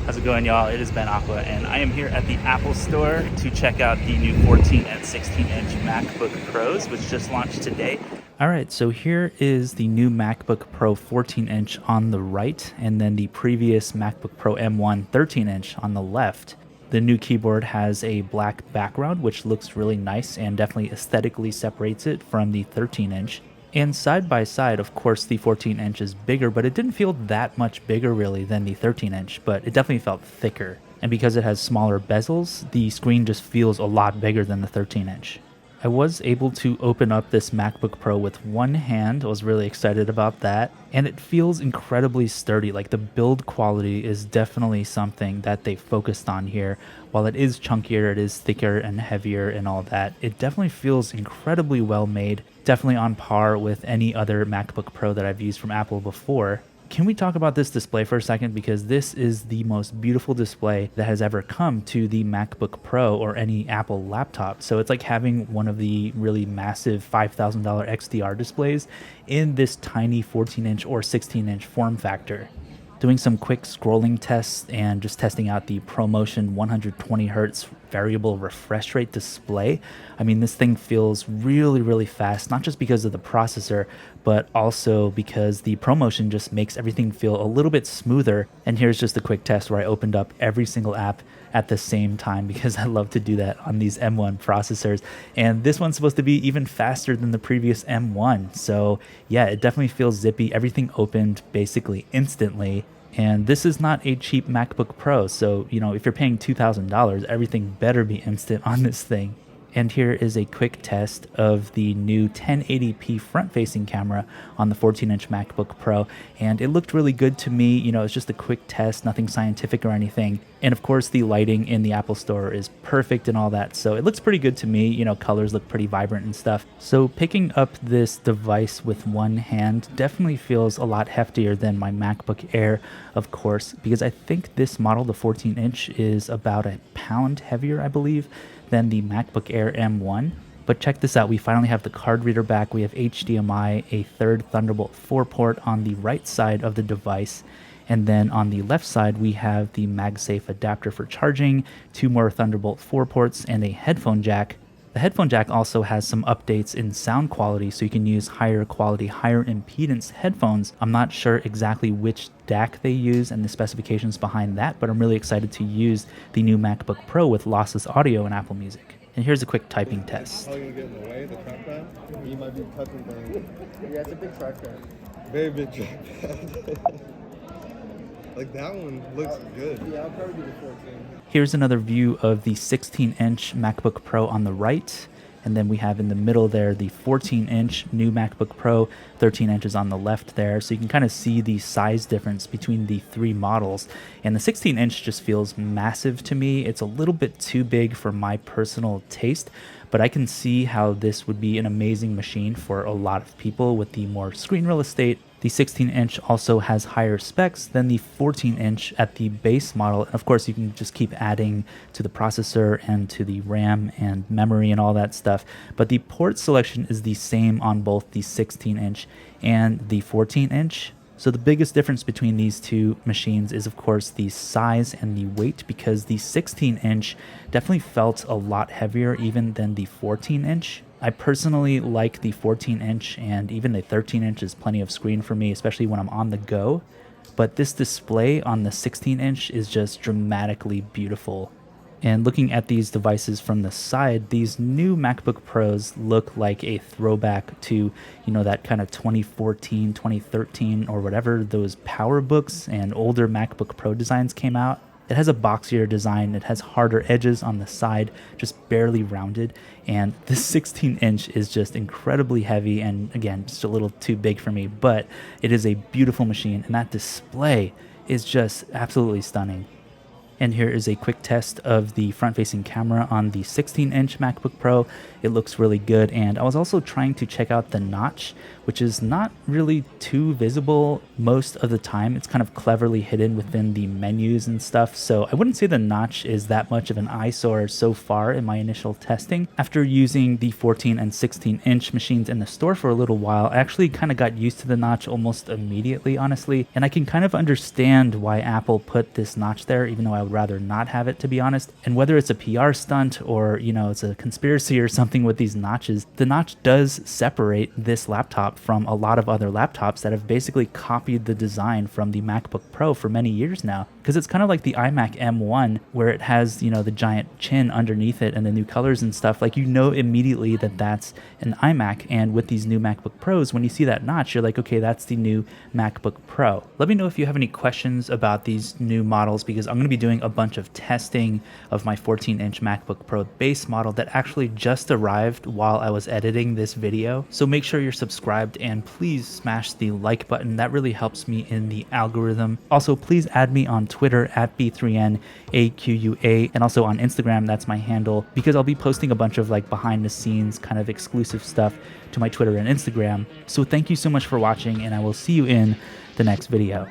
How's it going, y'all? It has been Aqua, and I am here at the Apple Store to check out the new 14 and 16-inch MacBook Pros, which just launched today. All right, so here is the new MacBook Pro 14-inch on the right, and then the previous MacBook Pro M1 13-inch on the left. The new keyboard has a black background, which looks really nice and definitely aesthetically separates it from the 13-inch. And side by side, of course, the 14 inch is bigger, but it didn't feel that much bigger really than the 13 inch, but it definitely felt thicker. And because it has smaller bezels, the screen just feels a lot bigger than the 13 inch. I was able to open up this MacBook Pro with one hand. I was really excited about that. And it feels incredibly sturdy. Like the build quality is definitely something that they focused on here. While it is chunkier, it is thicker and heavier and all that, it definitely feels incredibly well made. Definitely on par with any other MacBook Pro that I've used from Apple before. Can we talk about this display for a second? Because this is the most beautiful display that has ever come to the MacBook Pro or any Apple laptop. So it's like having one of the really massive $5,000 XDR displays in this tiny 14-inch or 16-inch form factor. Doing some quick scrolling tests and just testing out the ProMotion 120 Hertz variable refresh rate display. I mean, this thing feels really, really fast, not just because of the processor, but also because the ProMotion just makes everything feel a little bit smoother. And here's just a quick test where I opened up every single app at the same time because I love to do that on these M1 processors. And this one's supposed to be even faster than the previous M1. So yeah, it definitely feels zippy. Everything opened basically instantly. And this is not a cheap MacBook Pro, so if you're paying $2,000, everything better be instant on this thing. And here is a quick test of the new 1080p front-facing camera on the 14-inch MacBook Pro, and it looked really good to me. It's just a quick test, nothing scientific or anything. And of course, the lighting in the Apple Store is perfect and all that, so it looks pretty good to me. Colors look pretty vibrant and stuff. So picking up this device with one hand definitely feels a lot heftier than my MacBook Air, of course, because I think this model, the 14-inch, is about a pound heavier, I believe, than the MacBook Air M1. But check this out, we finally have the card reader back, we have HDMI, a third Thunderbolt 4 port on the right side of the device, and then on the left side we have the MagSafe adapter for charging, two more Thunderbolt 4 ports, and a headphone jack. The headphone jack also has some updates in sound quality, so you can use higher quality, higher impedance headphones. I'm not sure exactly which DAC they use and the specifications behind that, but I'm really excited to use the new MacBook Pro with lossless audio in Apple Music. And here's a quick typing test. How are you gonna get in the way, the trackpad? You might be touching things. Yeah, it's a big trackpad. Very big trackpad. Like that one looks good. Yeah, I'll probably do the 14. Here's another view of the 16-inch MacBook Pro on the right. And then we have in the middle there the 14-inch new MacBook Pro, 13 inches on the left there. So you can kind of see the size difference between the three models. And the 16-inch just feels massive to me. It's a little bit too big for my personal taste, but I can see how this would be an amazing machine for a lot of people with the more screen real estate. The 16-inch also has higher specs than the 14-inch at the base model. And of course, you can just keep adding to the processor and to the RAM and memory and all that stuff. But the port selection is the same on both the 16-inch and the 14-inch. So the biggest difference between these two machines is, of course, the size and the weight, because the 16-inch definitely felt a lot heavier even than the 14-inch. I personally like the 14-inch, and even the 13-inch is plenty of screen for me, especially when I'm on the go. But this display on the 16-inch is just dramatically beautiful. And looking at these devices from the side, these new MacBook Pros look like a throwback to, that kind of 2014, 2013, or whatever those PowerBooks and older MacBook Pro designs came out. It has a boxier design, it has harder edges on the side, just barely rounded, and this 16-inch is just incredibly heavy and, again, just a little too big for me, but it is a beautiful machine, and that display is just absolutely stunning. And here is a quick test of the front-facing camera on the 16-inch MacBook Pro. It looks really good, and I was also trying to check out the notch, which is not really too visible most of the time. It's kind of cleverly hidden within the menus and stuff, so I wouldn't say the notch is that much of an eyesore so far in my initial testing. After using the 14 and 16-inch machines in the store for a little while, I actually kind of got used to the notch almost immediately, honestly, and I can kind of understand why Apple put this notch there, even though I would rather not have it, to be honest. And whether it's a PR stunt or, you know, it's a conspiracy or something with these notches, the notch does separate this laptop from a lot of other laptops that have basically copied the design from the MacBook Pro for many years now. Because it's kind of like the iMac M1, where it has, you know, the giant chin underneath it and the new colors and stuff. Like, you know immediately that that's an iMac. And with these new MacBook Pros, when you see that notch, you're like, okay, that's the new MacBook Pro. Let me know if you have any questions about these new models, because I'm going to be doing a bunch of testing of my 14-inch MacBook Pro base model that actually just arrived while I was editing this video. So make sure you're subscribed and please smash the like button. That really helps me in the algorithm. Also, please add me on Twitter at B3NAQUA, and also on Instagram, that's my handle, because I'll be posting a bunch of like behind the scenes kind of exclusive stuff to my Twitter and Instagram. So thank you so much for watching, and I will see you in the next video.